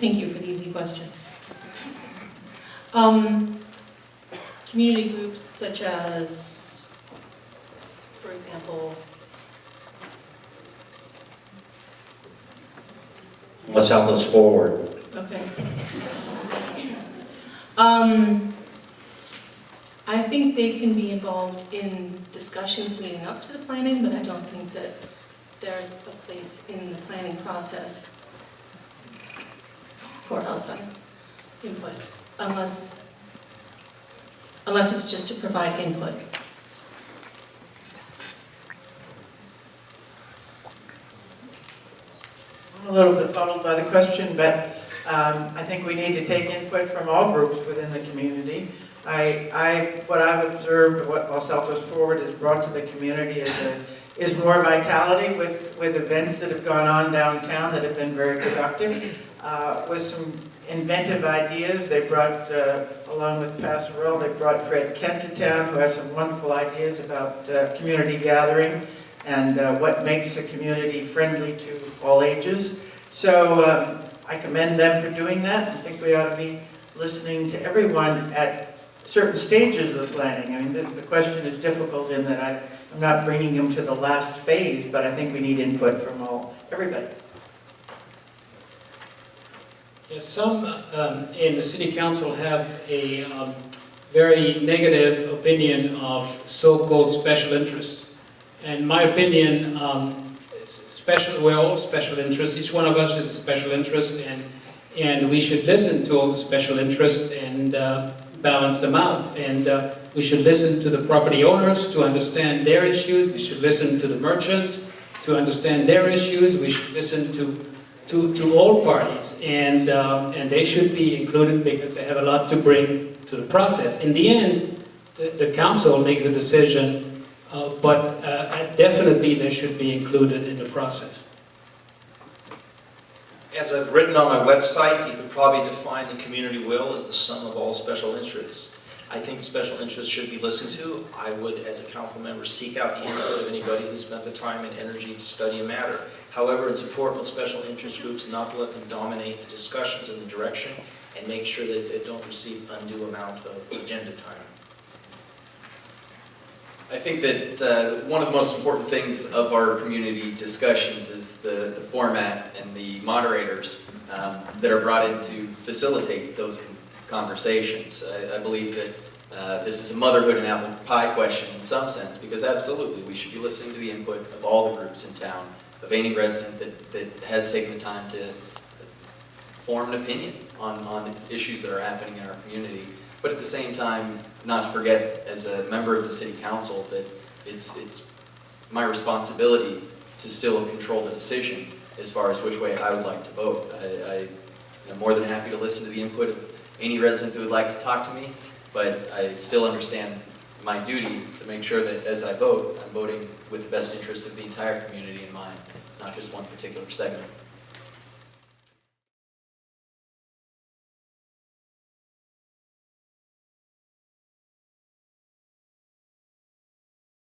Thank you for the easy question. Community groups such as, for example, Let's help us forward. okay. I think they can be involved in discussions leading up to the planning, but I don't think that there's a place in the planning process for outside input, unless it's just to provide input. I'm a little bit fuddled by the question, but I think we need to take input from all groups within the community. What I've observed, what Los Altos Forward has brought to the community is more vitality with events that have gone on downtown that have been very productive, with some inventive ideas. They brought, along with Passerelle, they brought Fred Kent to town, who has some wonderful ideas about community gathering and what makes the community friendly to all ages. So I commend them for doing that. I think we ought to be listening to everyone at certain stages of the planning. I mean, the question is difficult in that I'm not bringing them to the last phase, but I think we need input from everybody. Yes, some in the city council have a very negative opinion of so-called special interest. And my opinion, we're all special interests. Each one of us is a special interest, and we should listen to all the special interests and balance them out. And we should listen to the property owners to understand their issues. We should listen to the merchants to understand their issues. We should listen to all parties, and they should be included because they have a lot to bring to the process. In the end, the council makes the decision, but definitely they should be included in the process. As I've written on my website, you could probably define the community will as the sum of all special interests. I think special interests should be listened to. I would, as a council member, seek out the input of anybody who's spent the time and energy to study a matter. However, it's important with special interest groups not to let them dominate the discussions in the direction and make sure that they don't receive undue amount of agenda time. I think that one of the most important things of our community discussions is the format and the moderators that are brought in to facilitate those conversations. I believe that this is a motherhood and apple pie question in some sense, because absolutely we should be listening to the input of all the groups in town, of any resident that has taken the time to form an opinion on issues that are happening in our community. But at the same time, not to forget, as a member of the City Council, that it's my responsibility to still control the decision as far as which way I would like to vote. I am more than happy to listen to the input of any resident who would like to talk to me, but I still understand my duty to make sure that as I vote, I'm voting with the best interest of the entire community in mind, not just one particular segment.